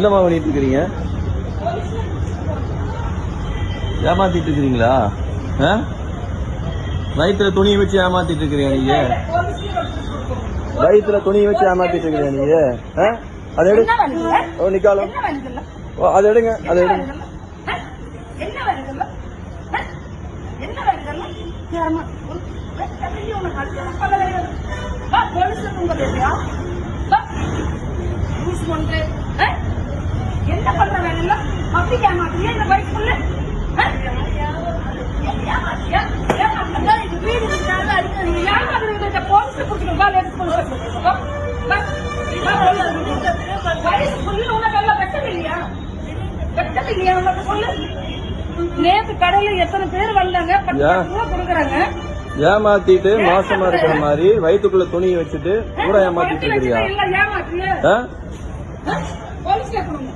என்னமா பண்ணிட்டு இருக்கிறீங்க? ஏமாத்திட்டு இருக்கிறீங்களா? வயிற்றுல துணியை வச்சு ஏமாத்திட்டு இருக்கிறீங்க நீங்க? வயிற்றுல துணியை வச்சு ஏமாத்திட்டு இருக்கிறீங்க நீங்க? அதை எடு. நிக்காலும் அதை எடுங்க, அதை எடுங்க. என்ன பண்ற வேலை அப்படி ஏமாத்தியா இந்த வயசுக்குள்ள வீடு போலீஸ் நேற்று கடையில எத்தனை பேர் வந்தாங்க, 10 ரூபா கொடுக்குறாங்க. ஏமாத்திட்டு மாசமா இருக்கிற மாதிரி வயிற்றுக்குள்ள துணியை வச்சுட்டு கூட ஏமாத்திட்டு இருக்கிறியா? ஏமாத்தியா போலீஸ்ல கொடுங்க.